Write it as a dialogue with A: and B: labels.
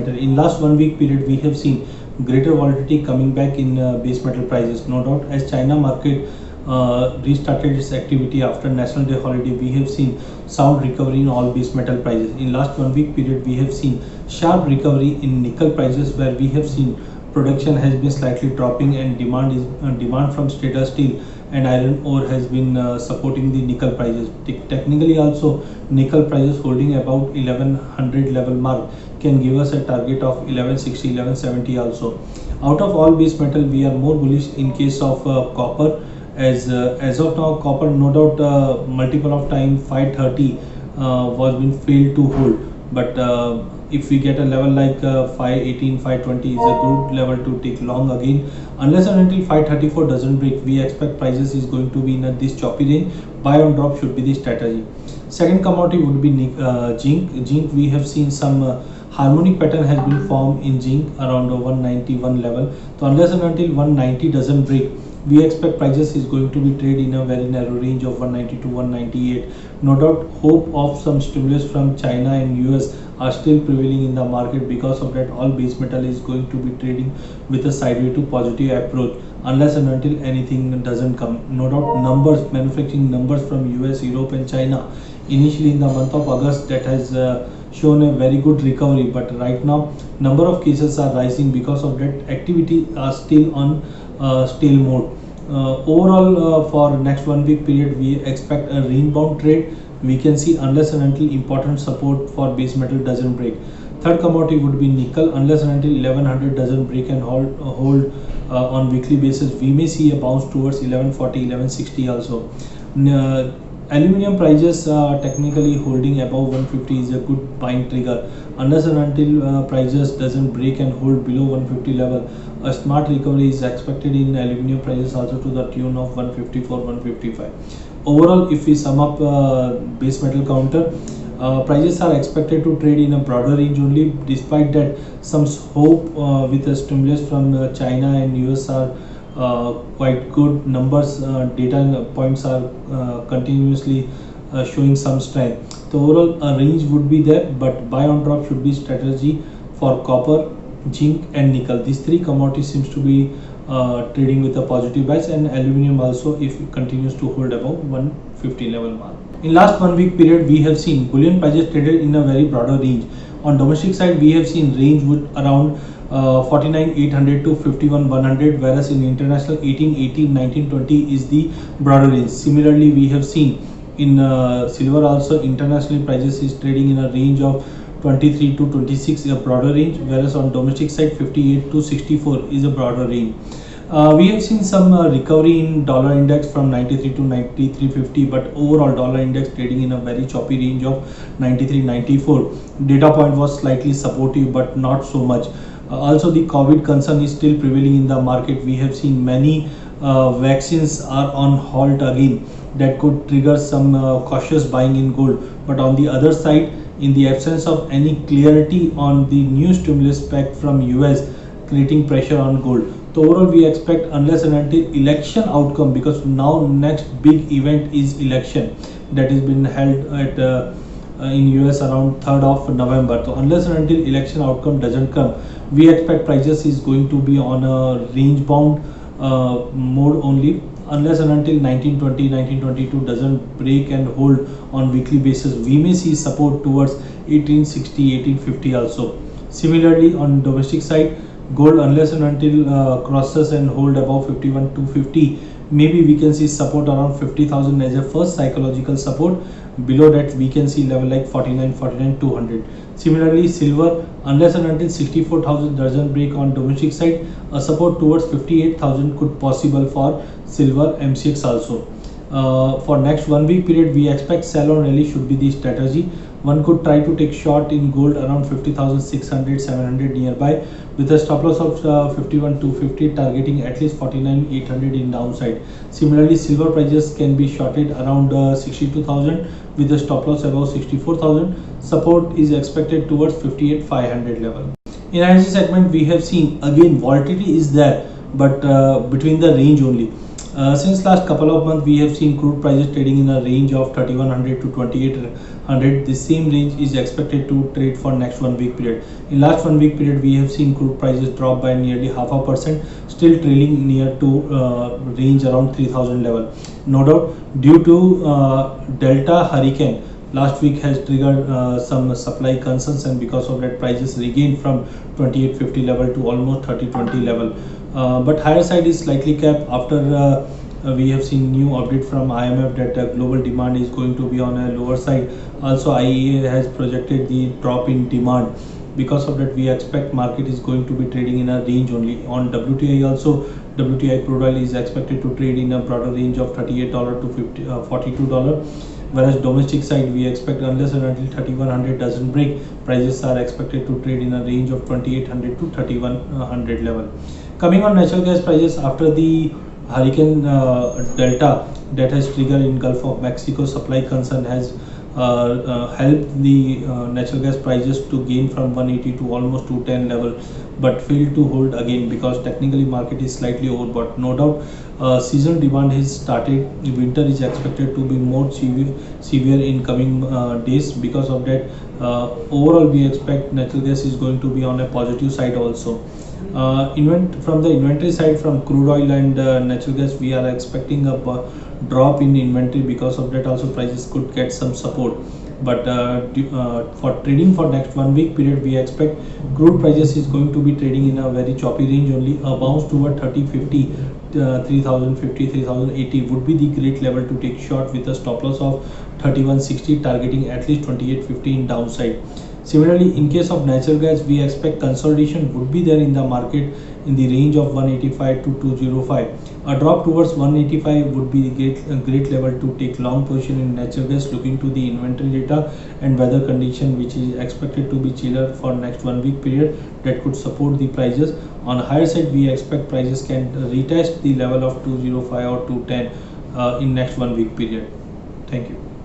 A: metal. In last 1 week period, we have seen greater volatility coming back in base metal prices. No doubt, as China market restarted its activity after National Day holiday, we have seen sound recovery in all base metal prices. In last 1 week period, we have seen sharp recovery in nickel prices, where we have seen production has been slightly dropping and demand from stainless steel and iron ore has been supporting the nickel prices. Technically also, nickel prices holding about 1100 level mark can give us a target of 1160, 1170 also. Out of all base metal, we are more bullish in case of copper, as of now copper, no doubt, multiple of time 530 was been failed to hold, but if we get a level like 518, 520 is a good level to take long again. Unless and until 534 doesn't break, we expect prices is going to be in this choppy range. Buy on drop should be the strategy. Second commodity would be zinc. We have seen some harmonic pattern has been formed in zinc around 191 level. So unless and until 190 doesn't break, we expect prices is going to be trade in a very narrow range of 190 to 198. No doubt, hope of some stimulus from China and US are still prevailing in the market. Because of that, all base metal is going to be trading with a sideway to positive approach, unless and until anything doesn't come. No doubt, numbers, manufacturing numbers from US, Europe and China initially in the month of August, that has shown a very good recovery, but right now number of cases are rising. Because of that, activity are still on stale mode. Overall, for next 1 week period, we expect a range bound trade. We can see unless and until important support for base metal doesn't break. Third commodity would be nickel. Unless and until 1100 doesn't break and hold on weekly basis, we may see a bounce towards 1140, 1160 also. Aluminium prices technically holding above 150 is a good buying trigger. Unless and until prices doesn't break and hold below 150 level, a smart recovery is expected in aluminium prices also to the tune of 154, 155. Overall, if we sum up base metal counter, prices are expected to trade in a broader range only. Despite that, some hope with a stimulus from China and US are quite good. Numbers, data points are continuously showing some strength. So overall, a range would be there, but buy on drop should be strategy for copper, zinc and nickel. These three commodities seems to be trading with a positive bias, and aluminium also, if it continues to hold above 150 level mark. In last 1 week period, we have seen bullion prices traded in a very broader range. On domestic side, we have seen range with around 49,800 to 51,100, whereas in international 1880, 1920 is the broader range. Similarly, we have seen in silver also, international prices is trading in a range of 23 to 26 is a broader range, whereas on domestic side 58 to 64 is a broader range. We have seen some recovery in dollar index from 93 to 93.50, but overall dollar index trading in a very choppy range of 93.94. Data point was slightly supportive, but not so much. Also, the COVID concern is still prevailing in the market. We have seen many vaccines are on halt again. That could trigger some cautious buying in gold. But on the other side, in the absence of any clarity on the new stimulus pack from US, creating pressure on gold. So overall, we expect unless and until election outcome, because now next big event is election that has been held at in US around 3rd of November. So unless and until election outcome doesn't come, we expect prices is going to be on a range bound mode only. Unless and until 1920, 1922 doesn't break and hold on weekly basis, we may see support towards 1860, 1850 also. Similarly, on domestic side, gold, unless and until crosses and hold above 51,250, maybe we can see support around 50,000 as a first psychological support. Below that, we can see level like 49,200. Similarly, silver, unless and until 64,000 doesn't break on domestic side, a support towards 58,000 could possible for silver MCX also. For next 1 week period, we expect sell on rally should be the strategy. One could try to take short in gold around 50,600, 700 nearby, with a stop loss of 51,250, targeting at least 49,800 in downside. Similarly, silver prices can be shorted around 62,000 with a stop loss above 64,000. Support is expected towards 58,500 level. In energy segment, we have seen again volatility is there, but between the range only. Since last couple of months, we have seen crude prices trading in a range of 3100 to 2800. The same range is expected to trade for next 1 week period. In last 1 week period, we have seen crude prices drop by nearly 0.5%, still trailing near to range around 3000 level. No doubt, due to Delta hurricane last week has triggered some supply concerns, and because of that prices regained from 2850 level to almost 3020 level. But higher side is slightly capped after we have seen new update from IMF that global demand is going to be on a lower side. Also, IEA has projected the drop in demand. Because of that, we expect market is going to be trading in a range only. On WTI also, WTI crude oil is expected to trade in a broader range of $38 to $42. Whereas domestic side, we expect unless and until 3100 doesn't break, prices are expected to trade in a range of 2800 to 3100 level. Coming on natural gas prices, after the hurricane Delta that has triggered in Gulf of Mexico, supply concern has helped the natural gas prices to gain from 180 to almost 210 level, but failed to hold again because technically market is slightly overbought. No doubt, seasonal demand has started. Winter is expected to be more severe in coming days. Because of that, overall we expect natural gas is going to be on a positive side also. From the inventory side, from crude oil and natural gas, we are expecting a drop in inventory. Because of that, also prices could get some support. But for trading for next 1 week period, we expect crude prices is going to be trading in a very choppy range only. A bounce toward 3050, 3050, 3080 would be the great level to take short with a stop loss of 3160, targeting at least 2850 in downside. Similarly, in case of natural gas, we expect consolidation would be there in the market in the range of 185 to 205. A drop towards 185 would be a great level to take long position in natural gas, looking to the inventory data and weather condition, which is expected to be chiller for next 1 week period, that could support the prices. On higher side, we expect prices can retest the level of 205 or 210 in next 1 week period. Thank you.